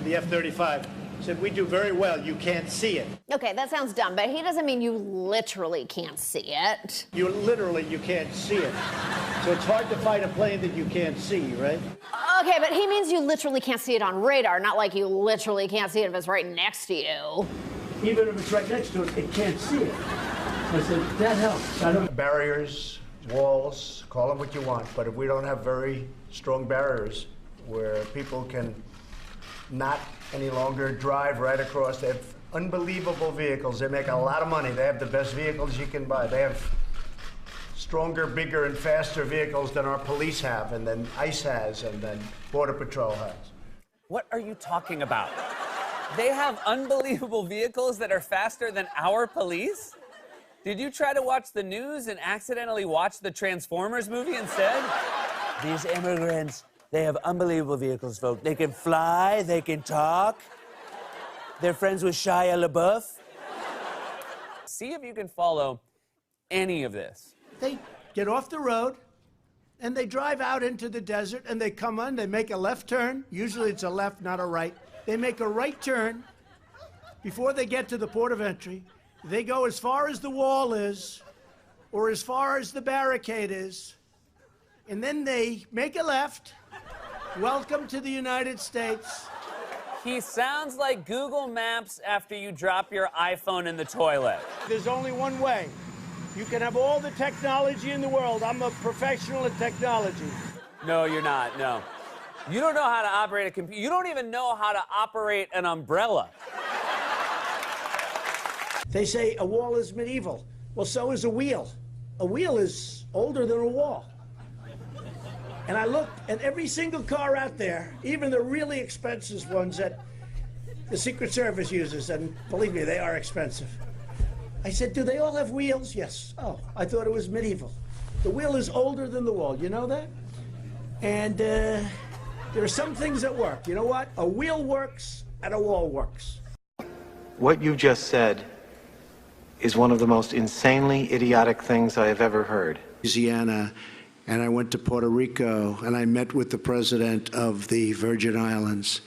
with the F-35 said, we do very well, you can't see it. Okay, that sounds dumb, but he doesn't mean you literally can't see it. You can't see it. So it's hard to fight a plane that you can't see, right? Okay, but he means you literally can't see it on radar, not like you literally can't see it if it's right next to you. Even if it's right next to it, it can't see it. I said, that helps. Barriers, walls, call them what you want, but if we don't have very strong barriers where people can not any longer drive right across, they have unbelievable vehicles, they make a lot of money, they have the best vehicles you can buy, they have stronger, bigger, and faster vehicles than our police have, and then ICE has, and then Border Patrol has. What are you talking about? They have unbelievable vehicles that are faster than our police? Did you try to watch the news and accidentally watch the Transformers movie instead? These immigrants, they have unbelievable vehicles, folks. They can fly, they can talk. They're friends with Shia LaBeouf. See if you can follow any of this. They get off the road, and they drive out into the desert, and they come on, they make a left turn. Usually it's a left, not a right. They make a right turn before they get to the port of entry. They go as far as the wall is, or as far as the barricade is, and then they make a left. Welcome to the United States. He sounds like Google Maps after you drop your iPhone in the toilet. There's only one way. You can have all the technology in the world. I'm a professional at technology. No, you're not, no. You don't know how to operate a computer. You don't even know how to operate an umbrella. They say a wall is medieval. Well, so is a wheel. A wheel is older than a wall. And I looked at every single car out there, even the really expensive ones that the Secret Service uses, and believe me, they are expensive. I said, do they all have wheels? Yes. Oh, I thought it was medieval. The wheel is older than the wall. You know that? And there are some things that work. You know what? A wheel works and a wall works. What you just said is one of the most insanely idiotic things I have ever heard. Louisiana, and I went to Puerto Rico, and I met with the president of the Virgin Islands.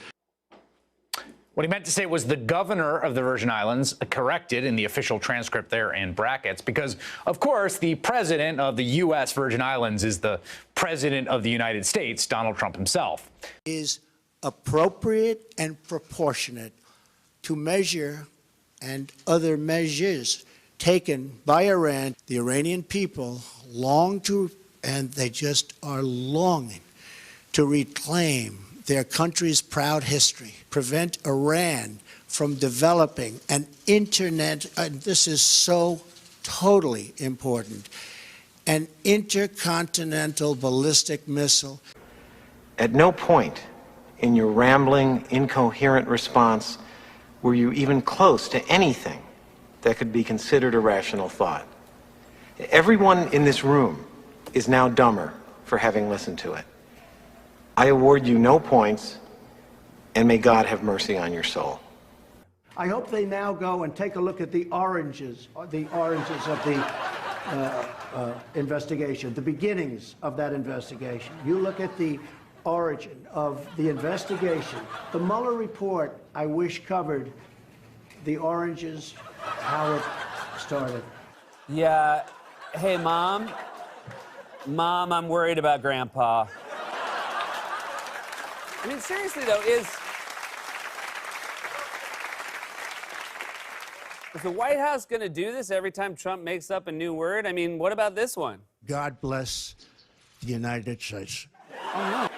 What he meant to say was the governor of the Virgin Islands, corrected in the official transcript there in brackets, because, of course, the president of the U.S. Virgin Islands is the president of the United States, Donald Trump himself. Is appropriate and proportionate to measure and other measures taken by Iran. The Iranian people long to, and they just are longing to reclaim their country's proud history, prevent Iran from developing an internet, and this is so totally important, an intercontinental ballistic missile. At no point in your rambling, incoherent response were you even close to anything that could be considered a rational thought. Everyone in this room is now dumber for having listened to it. I award you no points, and may God have mercy on your soul. I hope they now go and take a look at the oranges of the investigation, the beginnings of that investigation. You look at the origin of the investigation. The Mueller report, I wish, covered the oranges, how it started. Yeah. Hey, Mom. Mom, I'm worried about Grandpa. I mean, seriously, though, is the White House going to do this every time Trump makes up a new word? I mean, what about this one? God bless the United States. Oh, no.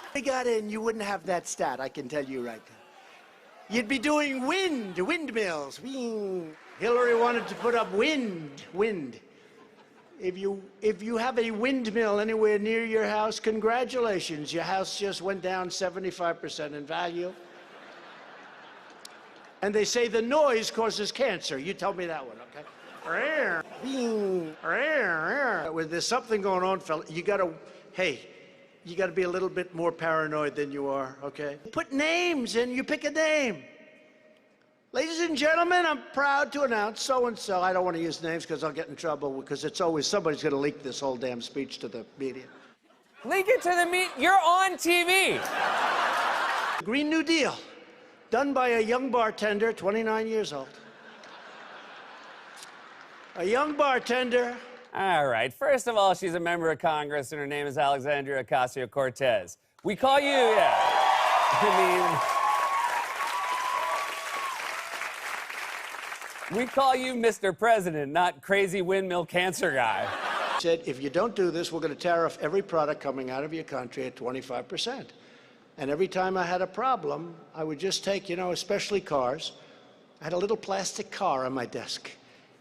If they got in, you wouldn't have that stat, I can tell you right now. You'd be doing windmills. Hillary wanted to put up wind. If you have a windmill anywhere near your house, congratulations. Your house just went down 75% in value. And they say the noise causes cancer. You tell me that one, okay? Well, there's something going on, fella. You gotta be a little bit more paranoid than you are, okay? Put names in, you pick a name. Ladies and gentlemen, I'm proud to announce so-and-so. I don't want to use names because I'll get in trouble, because it's always somebody's going to leak this whole damn speech to the media. Leak it to the media? You're on TV. Green New Deal, done by a young bartender, 29 years old. A young bartender. All right. First of all, she's a member of Congress, and her name is Alexandria Ocasio-Cortez. We call you, yeah. We call you Mr. President, not crazy windmill cancer guy. Said, if you don't do this, we're going to tariff every product coming out of your country at 25%. And every time I had a problem, I would just take, especially cars. I had a little plastic car on my desk.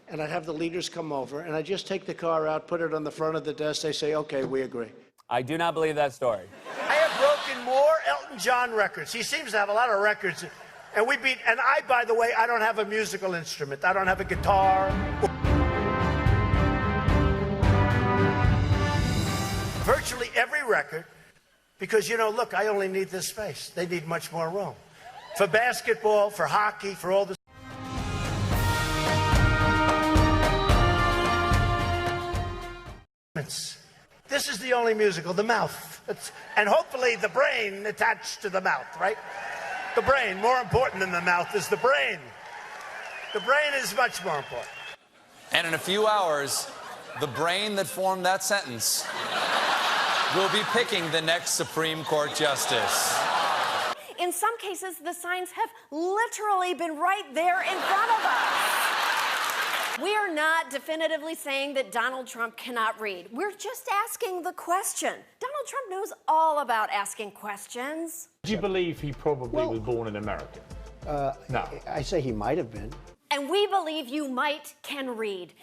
And I'd have the leaders come over, and I'd just take the car out, put it on the front of the desk. They say, okay, we agree. I do not believe that story. I have broken more Elton John records. He seems to have a lot of records. And I, by the way, I don't have a musical instrument. I don't have a guitar. Virtually every record, because, look, I only need this space. They need much more room. For basketball, for hockey, for all the... This is the only musical, the mouth. And hopefully the brain attached to the mouth, right? The brain, more important than the mouth, is the brain. The brain is much more important. And in a few hours, the brain that formed that sentence will be picking the next Supreme Court justice. In some cases, the signs have literally been right there in front of us. We are not definitively saying that Donald Trump cannot read. We're just asking the question. Donald Trump knows all about asking questions. Do you believe he probably was born in America? No. I say he might have been. And we believe you can read.